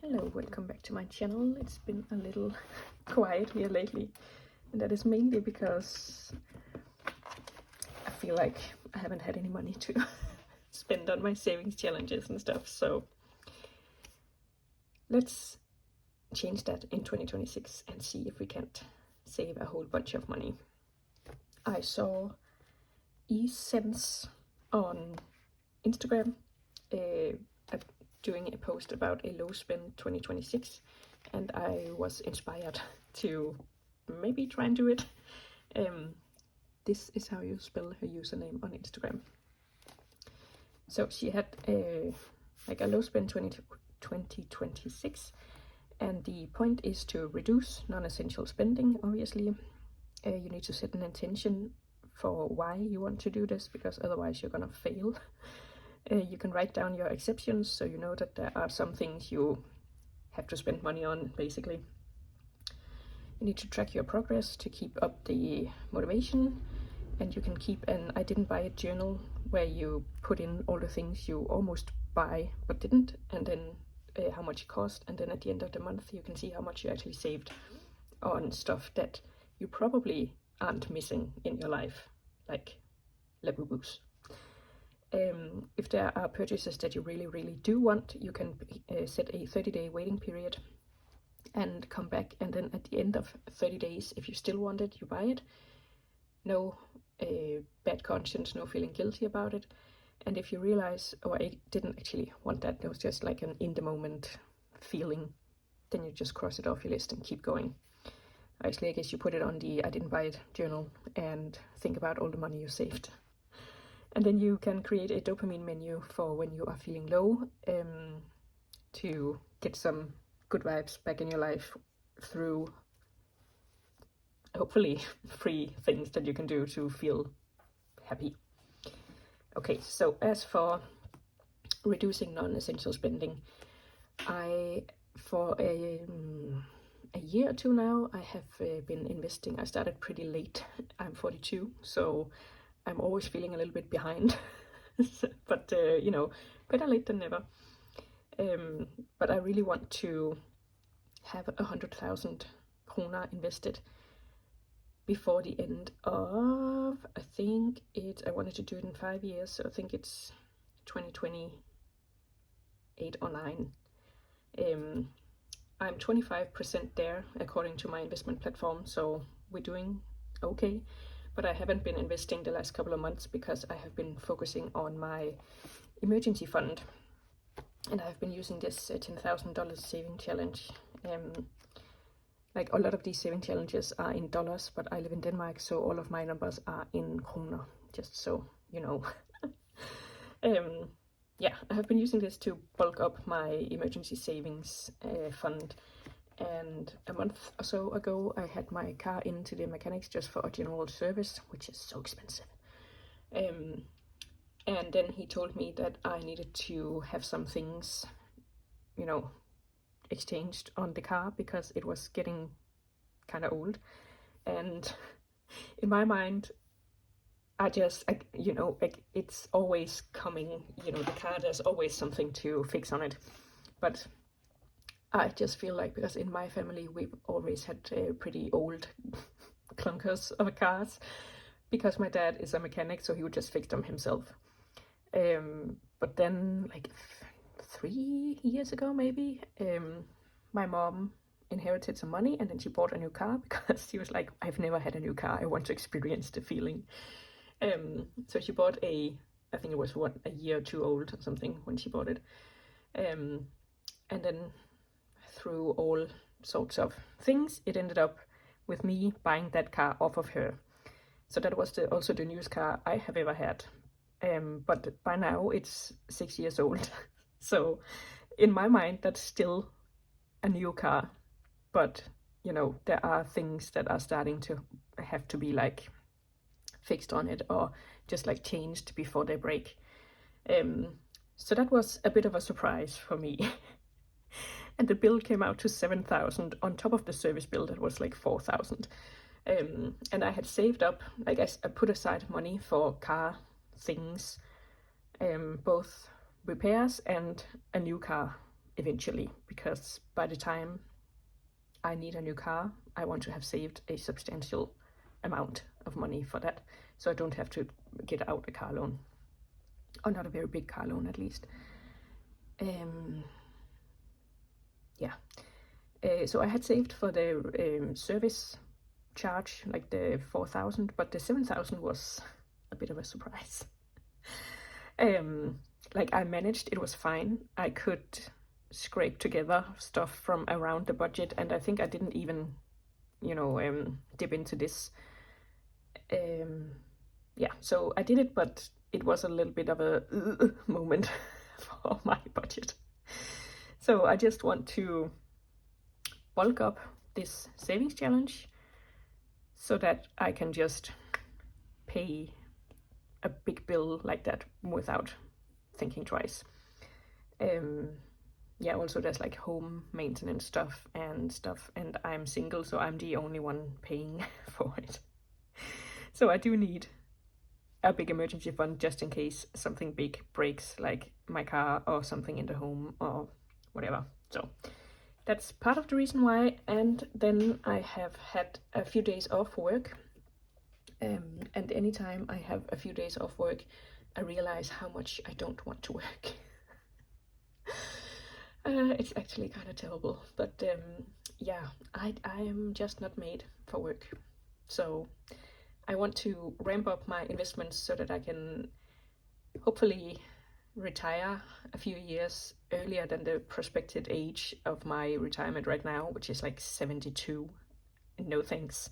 Hello, welcome back to my channel. It's been a little quiet here lately, and that is mainly because I feel like I haven't had any money to spend on my savings challenges and stuff. So let's change that in 2026 and see if we can't save a whole bunch of money. I saw eCents on Instagram doing a post about a low spend 2026, and I was inspired to maybe try and do it. This is how you spell her username on Instagram. So she had a low spend 2026, and the point is to reduce non-essential spending. Obviously, you need to set an intention for why you want to do this, because otherwise you're gonna fail. You can write down your exceptions, so you know that there are some things you have to spend money on, basically. You need to track your progress to keep up the motivation, and you can keep an I didn't buy it journal where you put in all the things you almost buy but didn't, and then how much it cost, and then at the end of the month you can see how much you actually saved on stuff that you probably aren't missing in your life, like Labubu's. If there are purchases that you really do want, you can set a 30-day waiting period and come back, and then at the end of 30 days, if you still want it, you buy it. No bad conscience, no feeling guilty about it. And if you realize, oh, I didn't actually want that, it was just like an in the moment feeling, then you just cross it off your list and keep going. Actually, I guess you put it on the I didn't buy it journal and think about all the money you saved. And then you can create a dopamine menu for when you are feeling low, to get some good vibes back in your life through hopefully free things that you can do to feel happy. Okay, so as for reducing non-essential spending, for a year or two now, I have been investing. I started pretty late. I'm 42, so I'm always feeling a little bit behind, but you know, better late than never. But I really want to have 100,000 krona invested before the end of, I think I wanted to do it in 5 years, so I think it's 2028 or 9. I'm 25% there according to my investment platform, so we're doing okay. But I haven't been investing the last couple of months because I have been focusing on my emergency fund, and I've been using this $10,000 saving challenge. Like a lot of these saving challenges are in dollars, but I live in Denmark, so all of my numbers are in kroner, just so you know. Yeah, I have been using this to bulk up my emergency savings fund. And a month or so ago, I had my car into the mechanics just for a general service, which is so expensive. And then he told me that I needed to have some things, you know, exchanged on the car because it was getting kind of old. And in my mind, it's always coming, you know, the car, there's always something to fix on it. But I just feel like, because in my family we've always had pretty old clunkers of cars, because my dad is a mechanic, so he would just fix them himself. But then, like 3 years ago maybe, my mom inherited some money, and then she bought a new car because she was like, I've never had a new car, I want to experience the feeling. So she bought I think it was a year or two old or something when she bought it. And then through all sorts of things, it ended up with me buying that car off of her. So that was also the newest car I have ever had. But by now it's 6 years old. So in my mind, that's still a new car. But, you know, there are things that are starting to have to be like fixed on it, or just like changed before they break. So that was a bit of a surprise for me. And the bill came out to 7,000 on top of the service bill that was like 4,000. And I had saved up, like I put aside money for car things, both repairs and a new car eventually, because by the time I need a new car, I want to have saved a substantial amount of money for that, so I don't have to get out a car loan, or not a very big car loan at least. Yeah. So I had saved for the service charge, like the 4,000, but the 7,000 was a bit of a surprise. Like I managed, it was fine. I could scrape together stuff from around the budget, and I think I didn't even, dip into this. Yeah, so I did it, but it was a little bit of a moment for my budget. So I just want to bulk up this savings challenge so that I can just pay a big bill like that without thinking twice. Yeah, also there's like home maintenance stuff, and I'm single, so I'm the only one paying for it. So I do need a big emergency fund just in case something big breaks, like my car or something in the home or whatever. So that's part of the reason why. And then I have had a few days off work. And anytime I have a few days off work, I realize how much I don't want to work. It's actually kind of terrible, but yeah, I am just not made for work. So I want to ramp up my investments so that I can hopefully retire a few years earlier than the prospected age of my retirement right now, which is like 72. No thanks.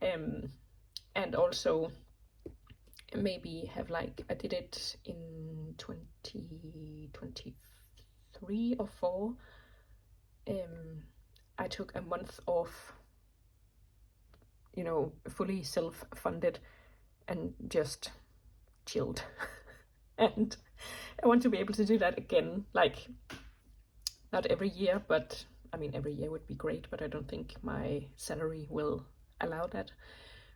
And also maybe have like, I did it in 2023 or 4. I took a month off, fully self-funded and just chilled. And I want to be able to do that again, like not every year, but I mean every year would be great, but I don't think my salary will allow that.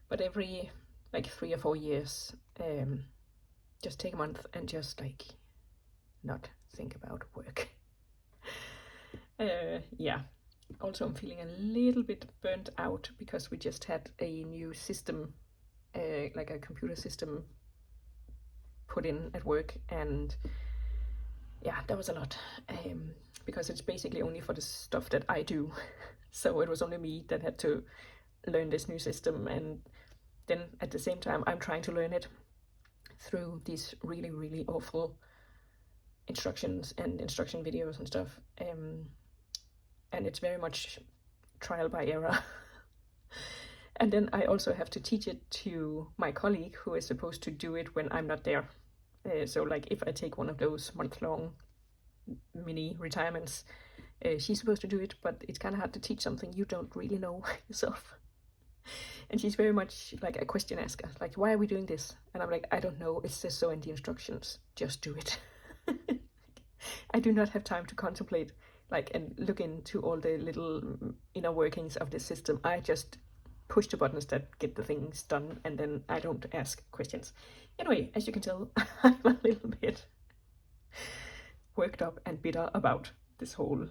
But every like 3 or 4 years, just take a month and just like not think about work. Yeah. Also, I'm feeling a little bit burnt out because we just had a new system, like a computer system put in at work, and yeah, that was a lot, because it's basically only for the stuff that I do. So it was only me that had to learn this new system, and then at the same time I'm trying to learn it through these really, really awful instructions and instruction videos and stuff. And it's very much trial by error. And then I also have to teach it to my colleague who is supposed to do it when I'm not there. So like if I take one of those month-long mini retirements, she's supposed to do it, but it's kind of hard to teach something you don't really know yourself. And she's very much like a question asker, like, why are we doing this? And I'm like, I don't know, it says so in the instructions, just do it. I do not have time to contemplate and look into all the little inner workings of the system. I just push the buttons that get the things done, and then I don't ask questions. Anyway, as you can tell, I'm a little bit worked up and bitter about this whole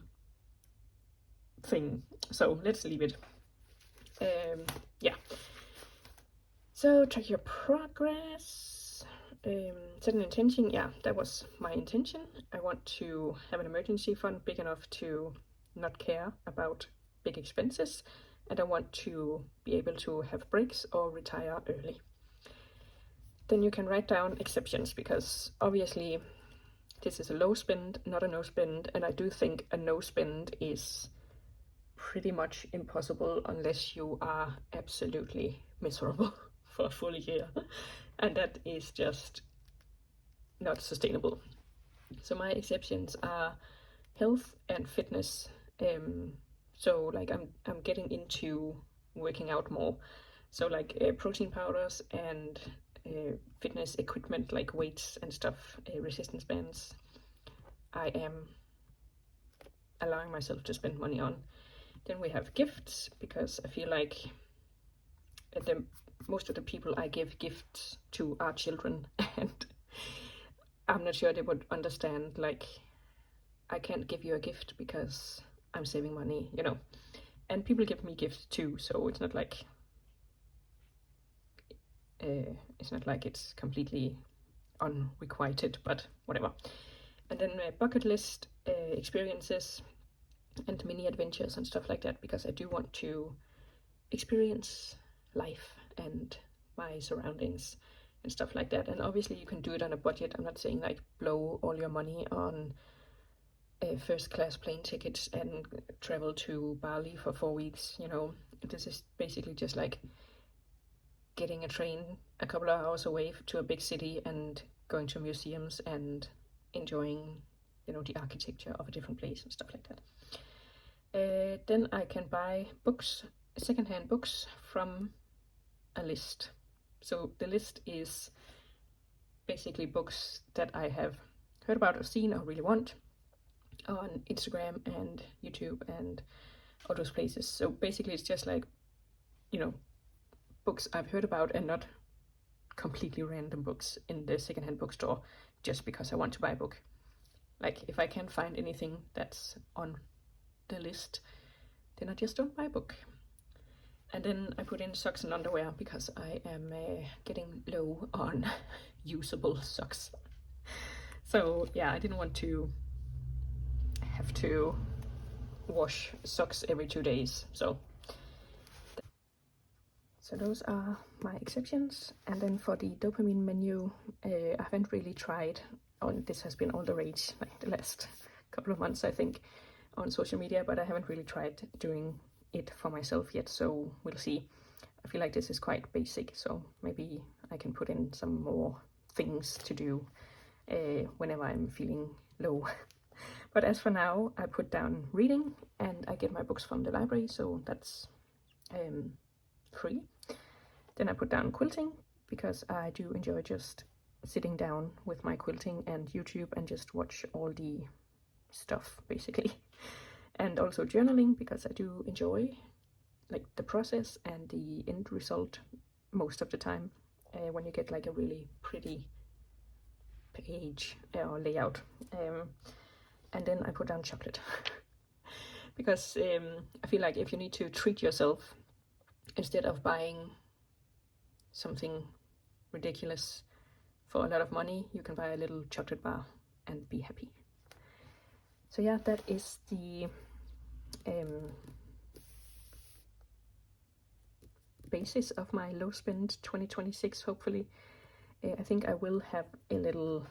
thing. So let's leave it. Yeah. So track your progress. Set an intention. Yeah, that was my intention. I want to have an emergency fund big enough to not care about big expenses, and I want to be able to have breaks or retire early. Then you can write down exceptions, because obviously this is a low spend, not a no spend, and I do think a no spend is pretty much impossible unless you are absolutely miserable for a full year, and that is just not sustainable. So my exceptions are health and fitness. So like I'm getting into working out more, so like protein powders and fitness equipment like weights and stuff, resistance bands, I am allowing myself to spend money on. Then we have gifts, because I feel like most of the people I give gifts to are children, and I'm not sure they would understand like I can't give you a gift because I'm saving money, you know. And people give me gifts too, so it's not like it's completely unrequited, but whatever. And then bucket list experiences and mini adventures and stuff like that, because I do want to experience life and my surroundings and stuff like that. And obviously you can do it on a budget. I'm not saying like blow all your money on first class plane tickets and travel to Bali for 4 weeks, you know. This is basically just like getting a train a couple of hours away to a big city and going to museums and enjoying, you know, the architecture of a different place and stuff like that. Then I can buy books, secondhand books from a list. So the list is basically books that I have heard about or seen or really want on Instagram and YouTube and all those places. So basically it's just like, you know, books I've heard about and not completely random books in the secondhand bookstore just because I want to buy a book. Like if I can't find anything that's on the list, then I just don't buy a book. And then I put in socks and underwear because I am getting low on usable socks. So yeah, I didn't want to have to wash socks every 2 days. So those are my exceptions. And then for the dopamine menu, I haven't really tried on, this has been all the rage like the last couple of months I think on social media, but I haven't really tried doing it for myself yet, so we'll see. I feel like this is quite basic, so maybe I can put in some more things to do whenever I'm feeling low. But as for now, I put down reading, and I get my books from the library, so that's free. Then I put down quilting, because I do enjoy just sitting down with my quilting and YouTube and just watch all the stuff basically. And also journaling, because I do enjoy like the process and the end result most of the time when you get like a really pretty page or layout. And then I put down chocolate because I feel like if you need to treat yourself, instead of buying something ridiculous for a lot of money, you can buy a little chocolate bar and be happy. So yeah, that is the basis of my low spend 2026, hopefully. I think I will have a little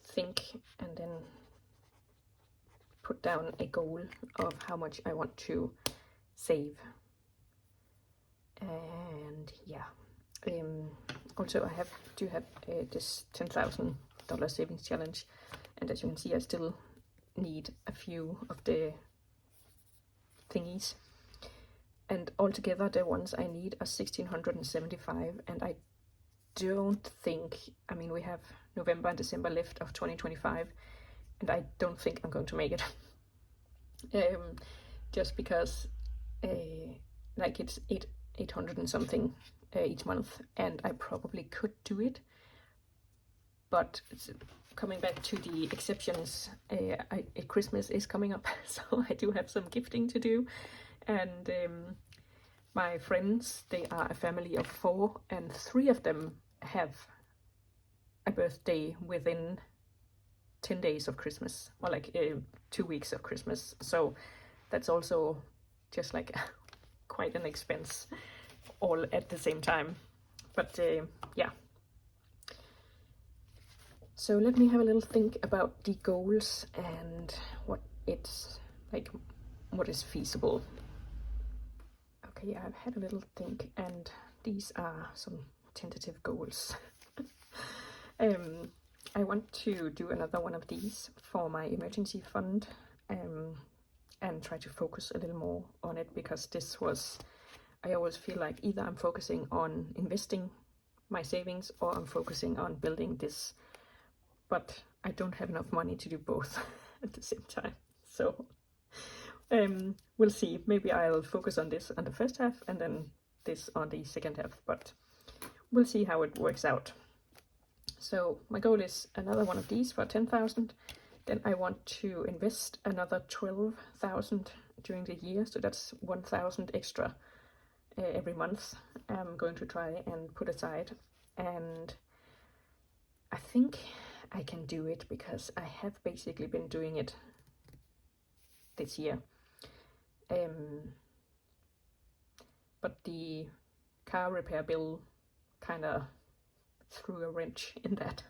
think and then put down a goal of how much I want to save. And yeah, also I do have this $10,000 savings challenge, and as you can see, I still need a few of the thingies, and altogether the ones I need are 1,675, and I don't think, I mean, we have November and December left of 2025, and I don't think I'm going to make it. Just because like it's 800 and something each month, and I probably could do it, but coming back to the exceptions, Christmas is coming up, so I do have some gifting to do, and my friends, they are a family of 4, and 3 of them have a birthday within 10 days of Christmas, or like 2 weeks of Christmas, so that's also just like quite an expense all at the same time. But yeah, so let me have a little think about the goals and what it's like, what is feasible. Okay, I've had a little think, and these are some tentative goals. I want to do another one of these for my emergency fund, and try to focus a little more on it, because this was, I always feel like either I'm focusing on investing my savings or I'm focusing on building this, but I don't have enough money to do both at the same time. So we'll see. Maybe I'll focus on this on the first half and then this on the second half, but we'll see how it works out. So my goal is another one of these for 10,000. Then I want to invest another 12,000 during the year, so that's 1,000 extra every month. I'm going to try and put aside, and I think I can do it because I have basically been doing it this year. But the car repair bill kind of threw a wrench in that.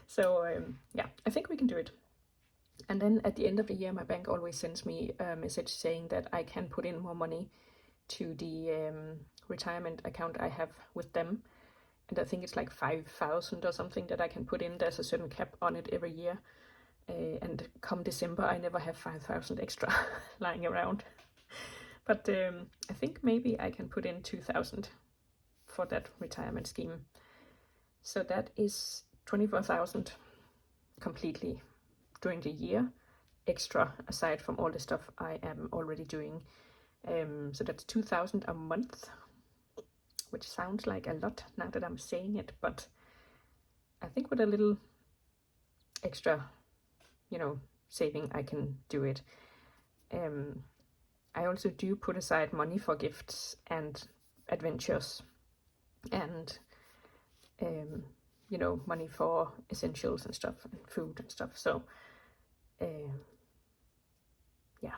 So yeah, I think we can do it. And then at the end of the year, my bank always sends me a message saying that I can put in more money to the retirement account I have with them. And I think it's like 5,000 or something that I can put in. There's a certain cap on it every year. And come December, I never have 5,000 extra lying around. But I think maybe I can put in 2,000 for that retirement scheme. So that is 24,000 completely during the year, extra aside from all the stuff I am already doing. So that's 2,000 a month, which sounds like a lot now that I'm saying it, but I think with a little extra, you know, saving, I can do it. I also do put aside money for gifts and adventures and you know, money for essentials and stuff and food and stuff. So yeah,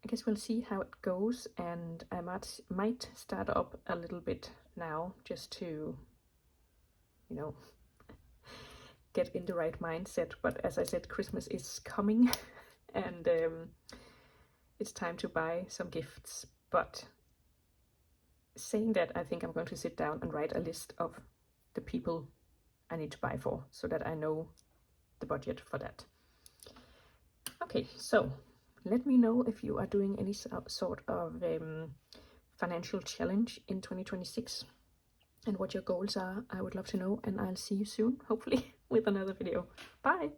I guess we'll see how it goes, and I might start up a little bit now just to, you know, get in the right mindset. But as I said, Christmas is coming and it's time to buy some gifts. But saying that, I think I'm going to sit down and write a list of the people I need to buy for, so that I know the budget for that. Okay, so let me know if you are doing any sort of financial challenge in 2026 and what your goals are. I would love to know, and I'll see you soon, hopefully, with another video. Bye!